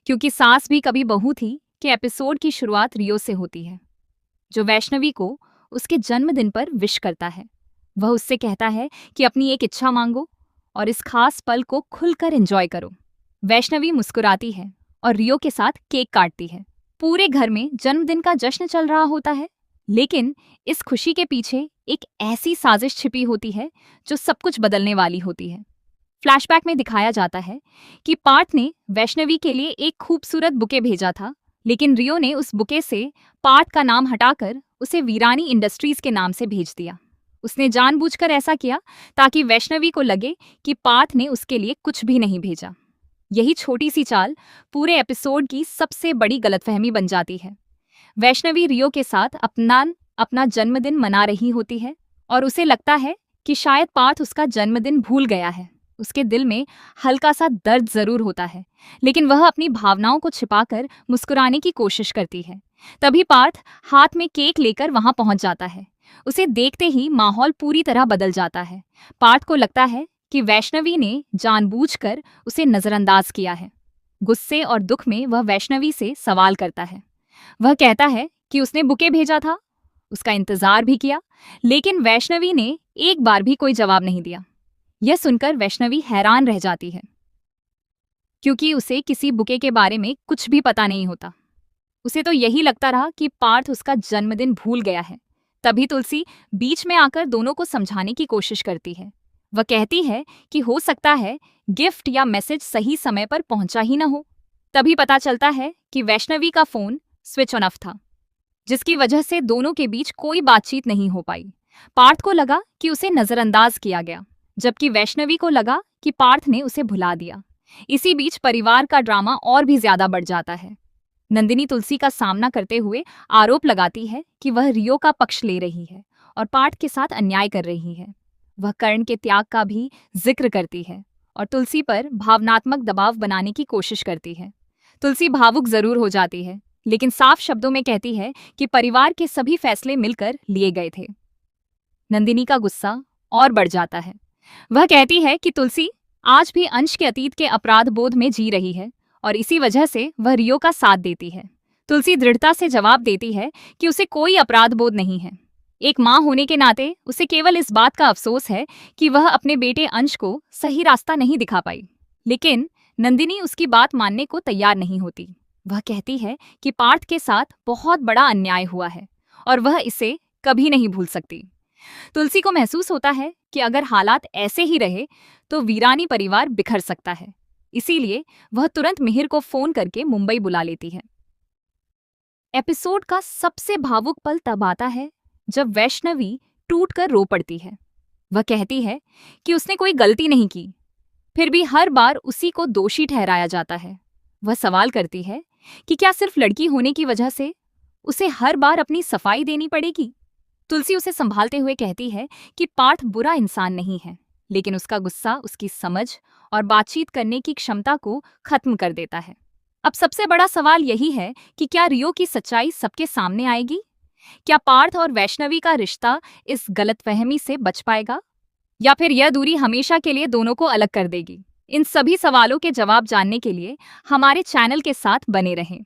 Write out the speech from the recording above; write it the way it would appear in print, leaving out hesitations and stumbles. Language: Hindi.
क्योंकि सास भी कभी बहू थी कि एपिसोड की शुरुआत रियो से होती है, जो वैष्णवी को उसके जन्मदिन पर विश करता है। वह उससे कहता है कि अपनी एक इच्छा मांगो और इस खास पल को खुलकर एंजॉय करो। वैष्णवी मुस्कुराती है और रियो के साथ केक काटती है। पूरे घर में जन्मदिन का जश्न चल रहा होता है, लेकिन इस खुशी के पीछे एक ऐसी साजिश छिपी होती है जो सब कुछ बदलने वाली होती है। फ्लैशबैक में दिखाया जाता है कि पार्थ ने वैष्णवी के लिए एक खूबसूरत बुके भेजा था, लेकिन रियो ने उस बुके से पार्थ का नाम हटाकर उसे वीरानी इंडस्ट्रीज के नाम से भेज दिया। उसने जानबूझकर ऐसा किया ताकि वैष्णवी को लगे कि पार्थ ने उसके लिए कुछ भी नहीं भेजा। यही छोटी सी चाल पूरे एपिसोड की सबसे बड़ी गलतफहमी बन जाती है। वैष्णवी रियो के साथ अपना जन्मदिन मना रही होती है और उसे लगता है कि शायद पार्थ उसका जन्मदिन भूल गया है। उसके दिल में हल्का सा दर्द जरूर होता है, लेकिन वह अपनी भावनाओं को छिपाकर मुस्कुराने की कोशिश करती है। तभी पार्थ हाथ में केक लेकर वहां पहुंच जाता है। उसे देखते ही माहौल पूरी तरह बदल जाता है। पार्थ को लगता है कि वैष्णवी ने जानबूझकर उसे नजरअंदाज किया है। गुस्से और दुख में वह वैष्णवी से सवाल करता है। वह कहता है कि उसने बुके भेजा था, उसका इंतजार भी किया, लेकिन वैष्णवी ने एक बार भी कोई जवाब नहीं दिया। यह सुनकर वैष्णवी हैरान रह जाती है, क्योंकि उसे किसी बुके के बारे में कुछ भी पता नहीं होता। उसे तो यही लगता रहा कि पार्थ उसका जन्मदिन भूल गया है। तभी तुलसी बीच में आकर दोनों को समझाने की कोशिश करती है। वह कहती है कि हो सकता है गिफ्ट या मैसेज सही समय पर पहुंचा ही न हो। तभी पता चलता है कि वैष्णवी का फोन स्विच ऑन ऑफ था, जिसकी वजह से दोनों के बीच कोई बातचीत नहीं हो पाई। पार्थ को लगा कि उसे नजरअंदाज किया गया, जबकि वैष्णवी को लगा कि पार्थ ने उसे भुला दिया। इसी बीच परिवार का ड्रामा और भी ज्यादा बढ़ जाता है। नंदिनी तुलसी का सामना करते हुए आरोप लगाती है कि वह रियो का पक्ष ले रही है और पार्थ के साथ अन्याय कर रही है। वह कर्ण के त्याग का भी जिक्र करती है और तुलसी पर भावनात्मक दबाव बनाने की कोशिश करती है। तुलसी भावुक जरूर हो जाती है, लेकिन साफ शब्दों में कहती है कि परिवार के सभी फैसले मिलकर लिए गए थे। नंदिनी का गुस्सा और बढ़ जाता है। वह कहती है कि तुलसी आज भी अंश के अतीत के अपराध बोध में जी रही है और इसी वजह से वह रियो का साथ देती है। तुलसी दृढ़ता से जवाब देती है कि उसे कोई अपराध बोध नहीं है। एक माँ होने के नाते उसे केवल इस बात का अफसोस है कि वह अपने बेटे अंश को सही रास्ता नहीं दिखा पाई। लेकिन नंदिनी उसकी बात मानने को तैयार नहीं होती। वह कहती है कि पार्थ के साथ बहुत बड़ा अन्याय हुआ है और वह इसे कभी नहीं भूल सकती। तुलसी को महसूस होता है कि अगर हालात ऐसे ही रहे तो वीरानी परिवार बिखर सकता है। इसीलिए वह तुरंत मिहिर को फोन करके मुंबई बुला लेती है। एपिसोड का सबसे भावुक पल तब आता है जब वैष्णवी टूटकर रो पड़ती है। वह कहती है कि उसने कोई गलती नहीं की, फिर भी हर बार उसी को दोषी ठहराया जाता है। वह सवाल करती है कि क्या सिर्फ लड़की होने की वजह से उसे हर बार अपनी सफाई देनी पड़ेगी। तुलसी उसे संभालते हुए कहती है कि पार्थ बुरा इंसान नहीं है, लेकिन उसका गुस्सा उसकी समझ और बातचीत करने की क्षमता को खत्म कर देता है। अब सबसे बड़ा सवाल यही है कि क्या रियो की सच्चाई सबके सामने आएगी? क्या पार्थ और वैष्णवी का रिश्ता इस गलतफहमी से बच पाएगा, या फिर यह दूरी हमेशा के लिए दोनों को अलग कर देगी? इन सभी सवालों के जवाब जानने के लिए हमारे चैनल के साथ बने रहें।